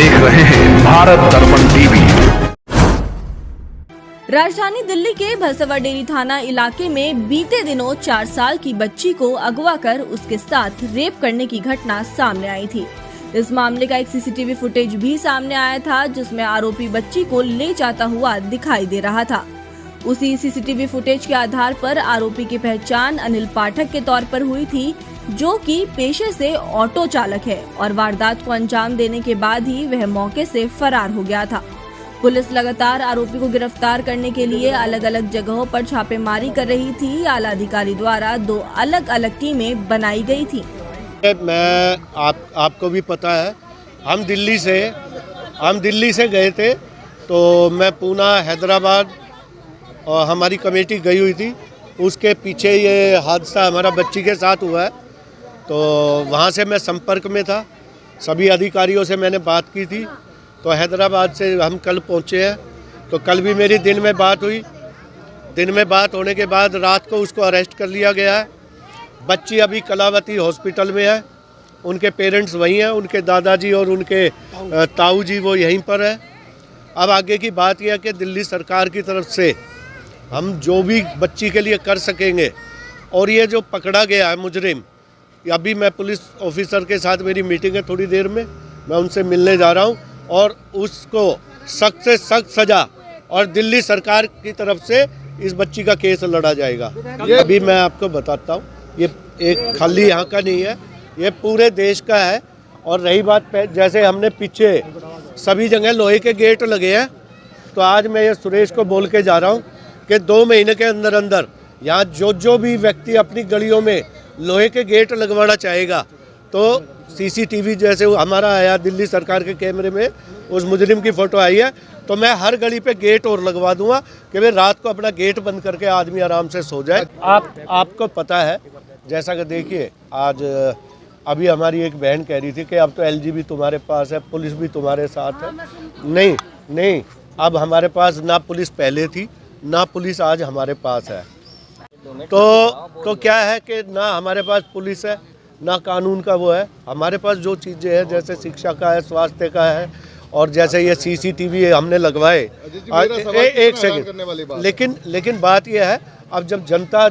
देख रहे हैं भारत दर्पण टीवी। राजधानी दिल्ली के भसवाडेरी थाना इलाके में बीते दिनों 4 साल की बच्ची को अगवा कर उसके साथ रेप करने की घटना सामने आई थी। इस मामले का एक सीसीटीवी फुटेज भी सामने आया था, जिसमें आरोपी बच्ची को ले जाता हुआ दिखाई दे रहा था। उसी सीसीटीवी फुटेज के आधार पर आरोपी की पहचान अनिल पाठक के तौर पर हुई थी, जो कि पेशे से ऑटो चालक है और वारदात को अंजाम देने के बाद ही वह मौके से फरार हो गया था। पुलिस लगातार आरोपी को गिरफ्तार करने के लिए अलग अलग जगहों पर छापेमारी कर रही थी। आला अधिकारी द्वारा 2 अलग अलग टीमें बनाई गई थी। मैं आपको भी पता है, हम दिल्ली से गए थे, तो मैं पूना, हैदराबाद और हमारी कमेटी गई हुई थी। उसके पीछे ये हादसा हमारा बच्ची के साथ हुआ है, तो वहाँ से मैं संपर्क में था। सभी अधिकारियों से मैंने बात की थी। तो हैदराबाद से हम कल पहुँचे हैं, तो कल भी मेरी दिन में बात हुई। दिन में बात होने के बाद रात को उसको अरेस्ट कर लिया गया है। बच्ची अभी कलावती हॉस्पिटल में है, उनके पेरेंट्स वहीं हैं, उनके दादाजी और उनके ताऊ जी वो यहीं पर है। अब आगे की बात यह है कि दिल्ली सरकार की तरफ से हम जो भी बच्ची के लिए कर सकेंगे, और ये जो पकड़ा गया है मुजरिम, अभी मैं पुलिस ऑफिसर के साथ मेरी मीटिंग है, थोड़ी देर में मैं उनसे मिलने जा रहा हूँ, और उसको सख्त से सख्त सज़ा और दिल्ली सरकार की तरफ से इस बच्ची का केस लड़ा जाएगा। अभी मैं आपको बताता हूँ, ये एक खाली यहाँ का नहीं है, ये पूरे देश का है। और रही बात जैसे हमने पीछे सभी जगह लोहे के गेट लगे हैं, तो आज मैं ये सुरेश को बोल के जा रहा हूँ कि 2 महीने के अंदर अंदर यहाँ जो भी व्यक्ति अपनी गलियों में लोहे के गेट लगवाना चाहेगा, तो सीसीटीवी जैसे हमारा आया दिल्ली सरकार के कैमरे में उस मुजरिम की फ़ोटो आई है, तो मैं हर गली पे गेट और लगवा दूंगा कि भाई रात को अपना गेट बंद करके आदमी आराम से सो जाए। आपको पता है, जैसा कि देखिए आज अभी हमारी एक बहन कह रही थी कि अब तो एलजी भी तुम्हारे पास है, पुलिस भी तुम्हारे साथ है। नहीं, अब हमारे पास ना पुलिस पहले थी, ना पुलिस आज हमारे पास है। तो क्या है कि ना हमारे पास पुलिस है, ना कानून का वो है। हमारे पास जो चीज़ें हैं, जैसे शिक्षा का है, स्वास्थ्य का है, और जैसे ये सीसीटीवी हमने लगवाए। एक सेकंड, लेकिन बात यह है, अब जब जनता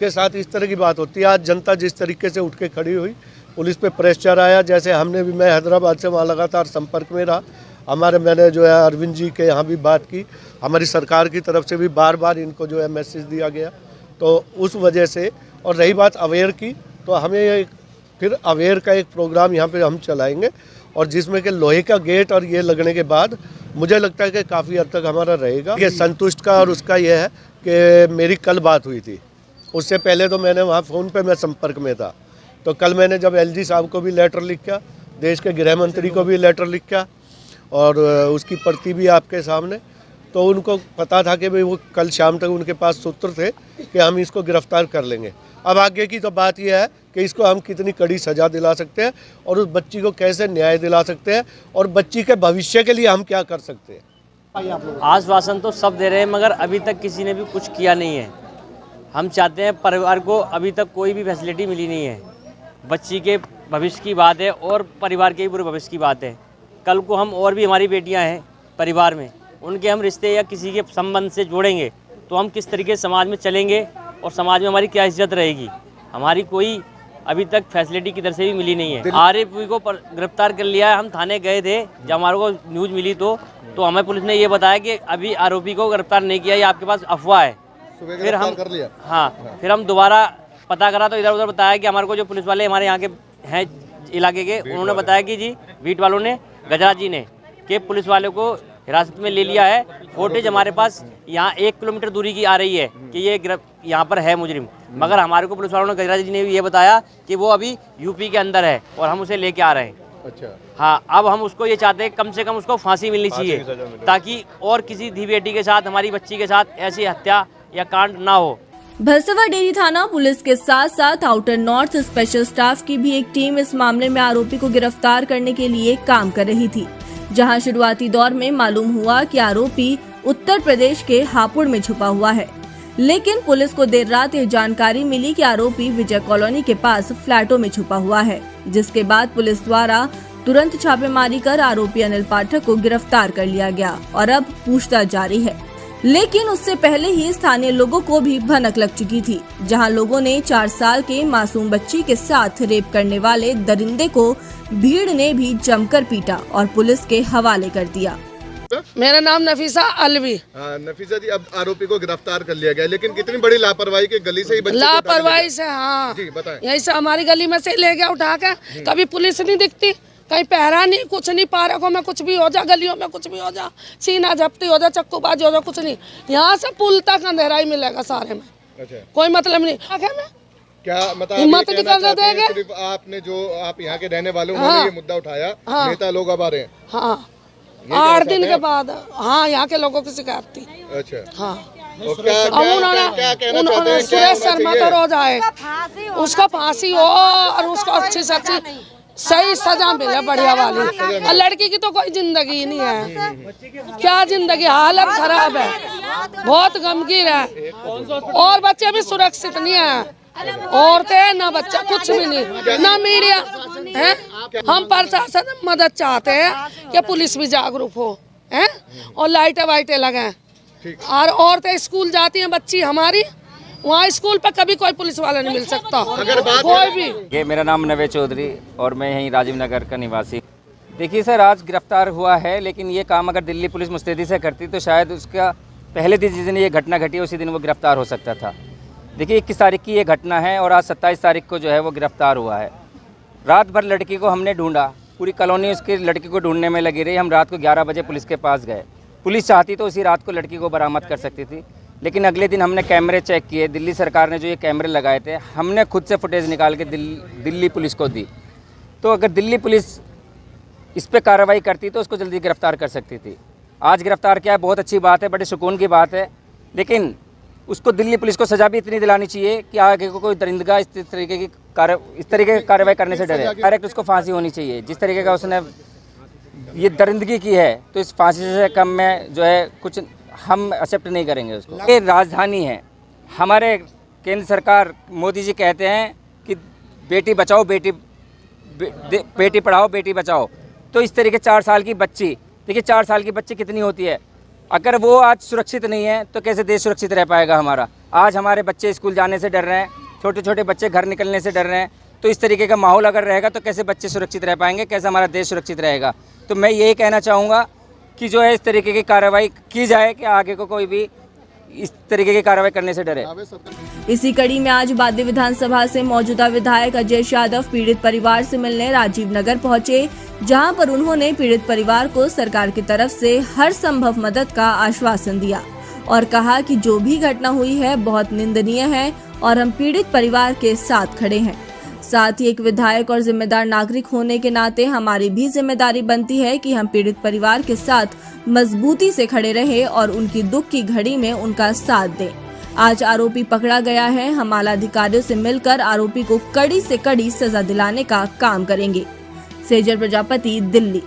के साथ इस तरह की बात होती है, आज जनता जिस तरीके से उठ के खड़ी हुई, पुलिस पे प्रेशर आया, जैसे मैं हैदराबाद से वहाँ लगातार संपर्क में रहा। मैंने जो है अरविंद जी के यहाँ भी बात की, हमारी सरकार की तरफ से भी बार बार इनको जो है मैसेज दिया गया, तो उस वजह से। और रही बात अवेयर की, तो हमें फिर अवेयर का एक प्रोग्राम यहाँ पे हम चलाएंगे, और जिसमें कि लोहे का गेट और ये लगने के बाद मुझे लगता है कि काफ़ी हद तक हमारा रहेगा। ये संतुष्ट का और उसका ये है कि मेरी कल बात हुई थी, उससे पहले तो मैंने वहाँ फ़ोन पे मैं संपर्क में था। तो कल मैंने जब एलजी साहब को भी लेटर लिखा, देश के गृह मंत्री को भी लेटर लिखा, और उसकी प्रति भी आपके सामने, तो उनको पता था कि भाई वो कल शाम तक उनके पास सूत्र थे कि हम इसको गिरफ्तार कर लेंगे। अब आगे की तो बात यह है कि इसको हम कितनी कड़ी सज़ा दिला सकते हैं, और उस बच्ची को कैसे न्याय दिला सकते हैं, और बच्ची के भविष्य के लिए हम क्या कर सकते हैं। आश्वासन तो सब दे रहे हैं, मगर अभी तक किसी ने भी कुछ किया नहीं है। हम चाहते हैं, परिवार को अभी तक कोई भी फैसिलिटी मिली नहीं है। बच्ची के भविष्य की बात है और परिवार के पूरे भविष्य की बात है। कल को हम और भी हमारी बेटियां हैं परिवार में, उनके हम रिश्ते या किसी के संबंध से जोड़ेंगे, तो हम किस तरीके से समाज में चलेंगे और समाज में हमारी क्या इज्जत रहेगी। हमारी कोई अभी तक फैसिलिटी किधर से भी मिली नहीं है। आरोपी को गिरफ्तार कर लिया है। हम थाने गए थे, जब हमारे को न्यूज़ मिली तो हमें पुलिस ने ये बताया कि अभी आरोपी को गिरफ्तार नहीं किया, ये आपके पास अफवाह है। फिर हम कर लिया। हाँ, फिर हम दोबारा पता करा तो इधर उधर बताया कि हमारे को जो पुलिस वाले हमारे यहाँ के हैं इलाके के, उन्होंने बताया कि जी बीट वालों ने, गजराज जी ने, कि पुलिस वालों को हिरासत में ले लिया है। फुटेज हमारे पास यहाँ 1 किलोमीटर दूरी की आ रही है कि ये यहाँ पर है मुजरिम, मगर हमारे को पुलिस वालों ने, गजराज जी ने भी ये बताया कि वो अभी यूपी के अंदर है और हम उसे लेके आ रहे हैं। अच्छा। हाँ, अब हम उसको ये चाहते हैं कम से कम उसको फांसी मिलनी चाहिए, ताकि और किसी धी बेटी के साथ, हमारी बच्ची के साथ ऐसी हत्या या कांड ना हो। भसवाडेरी थाना पुलिस के साथ साथ आउटर नॉर्थ स्पेशल स्टाफ की भी एक टीम इस मामले में आरोपी को गिरफ्तार करने के लिए काम कर रही थी, जहां शुरुआती दौर में मालूम हुआ कि आरोपी उत्तर प्रदेश के हापुड़ में छुपा हुआ है, लेकिन पुलिस को देर रात यह जानकारी मिली कि आरोपी विजय कॉलोनी के पास फ्लैटों में छुपा हुआ है, जिसके बाद पुलिस द्वारा तुरंत छापेमारी कर आरोपी अनिल पाठक को गिरफ्तार कर लिया गया और अब पूछताछ जारी है। लेकिन उससे पहले ही स्थानीय लोगों को भी भनक लग चुकी थी, जहां लोगों ने 4 साल के मासूम बच्ची के साथ रेप करने वाले दरिंदे को भीड़ ने भी जमकर पीटा और पुलिस के हवाले कर दिया। मेरा नाम नफीसा अलवी। नफीसा जी, अब आरोपी को गिरफ्तार कर लिया गया, लेकिन कितनी बड़ी लापरवाही के गली से ही बच्चे को उठा लिया लापरवाही से, हाँ जी बताएं। यही से हमारी गली में से ले गया उठा के, कभी पुलिस नहीं दिखती, कहीं पहरा नहीं, कुछ नहीं, पार्कों में कुछ भी हो जा, गलियों में कुछ भी हो जा, सीना झपटी हो जा, चक्कूबाजी हो जा, कुछ नहीं। यहाँ से पुल तक अंधेरा ही मिलेगा सारे में, अच्छा कोई मतलब नहीं। क्या मतलब हिम्मत निकल देंगे। सिर्फ आपने जो आप यहाँ के रहने वाले उन्होंने ये मुद्दा उठाया, नेता लोग अब आ रहे हैं। हाँ 8 दिन के बाद, हाँ यहाँ के लोगों की शिकायत थी। अच्छा हाँ उन्होंने सुरेश शर्मा तो रोज आए, उसका फांसी हो और उसको अच्छी से अच्छी सही सजा मिले, बढ़िया वाली। और लड़की की तो कोई जिंदगी ही नहीं है, क्या जिंदगी, हालत खराब है, बहुत गमगीन है। और बच्चे भी सुरक्षित नहीं है, औरतें ना बच्चा, कुछ भी नहीं, ना मीडिया है। हम प्रशासन से मदद चाहते हैं कि पुलिस भी जागरूक हो है और लाइटें वाइटें लगाएं। और औरतें स्कूल जाती हैं, बच्ची हमारी, वहाँ स्कूल पे कभी कोई पुलिस वाला नहीं मिल सकता, कोई भी। ये मेरा नाम नवे चौधरी और मैं यहीं राजीव नगर का निवासी। देखिए सर, आज गिरफ्तार हुआ है, लेकिन ये काम अगर दिल्ली पुलिस मुस्तैदी से करती तो शायद उसका पहले दिन जिस दिन ये घटना घटी उसी दिन वो गिरफ्तार हो सकता था। देखिए 21 तारीख की ये घटना है और आज 27 तारीख को जो है वो गिरफ्तार हुआ है। रात भर लड़की को हमने ढूंढा, पूरी कॉलोनी उसकी लड़की को ढूंढने में लगी रही। हम रात को 11 बजे पुलिस के पास गए। पुलिस चाहती तो उसी रात को लड़की को बरामद कर सकती थी, लेकिन अगले दिन हमने कैमरे चेक किए। दिल्ली सरकार ने जो ये कैमरे लगाए थे, हमने खुद से फुटेज निकाल के दिल्ली पुलिस को दी। तो अगर दिल्ली पुलिस इस पर कार्रवाई करती तो उसको जल्दी गिरफ्तार कर सकती थी। आज गिरफ्तार किया है, बहुत अच्छी बात है, बड़े सुकून की बात है, लेकिन उसको दिल्ली पुलिस को सज़ा भी इतनी दिलानी चाहिए कि आगे को कोई दरिंदगा इस तरीके की कार्रवाई करने से डरे। डायरेक्ट उसको फांसी होनी चाहिए। जिस तरीके का उसने ये दरिंदगी की है, तो इस फांसी से कम में जो है कुछ हम एक्सेप्ट नहीं करेंगे उसको। ये राजधानी है हमारे, केंद्र सरकार मोदी जी कहते हैं कि बेटी बचाओ, बेटी पढ़ाओ, बेटी बचाओ। तो इस तरीके 4 साल की बच्ची, देखिए 4 साल की बच्ची कितनी होती है, अगर वो आज सुरक्षित नहीं है तो कैसे देश सुरक्षित रह पाएगा हमारा। आज हमारे बच्चे स्कूल जाने से डर रहे हैं, छोटे छोटे बच्चे घर निकलने से डर रहे हैं। तो इस तरीके का माहौल अगर रहेगा तो कैसे बच्चे सुरक्षित रह पाएंगे, कैसे हमारा देश सुरक्षित रहेगा। तो मैं यही कहना चाहूँगा कि जो है इस तरीके की कार्रवाई की जाए कि आगे को कोई भी इस तरीके की कार्रवाई करने से डरे। इसी कड़ी में आज बादे विधानसभा से मौजूदा विधायक अजय यादव पीड़ित परिवार से मिलने राजीव नगर पहुंचे, जहां पर उन्होंने पीड़ित परिवार को सरकार की तरफ से हर संभव मदद का आश्वासन दिया और कहा कि जो भी घटना हुई है बहुत निंदनीय है और हम पीड़ित परिवार के साथ खड़े हैं। साथ ही एक विधायक और जिम्मेदार नागरिक होने के नाते हमारी भी जिम्मेदारी बनती है कि हम पीड़ित परिवार के साथ मजबूती से खड़े रहे और उनकी दुख की घड़ी में उनका साथ दें। आज आरोपी पकड़ा गया है, हम आला अधिकारियों से मिलकर आरोपी को कड़ी से कड़ी सजा दिलाने का काम करेंगे। सेजल प्रजापति, दिल्ली।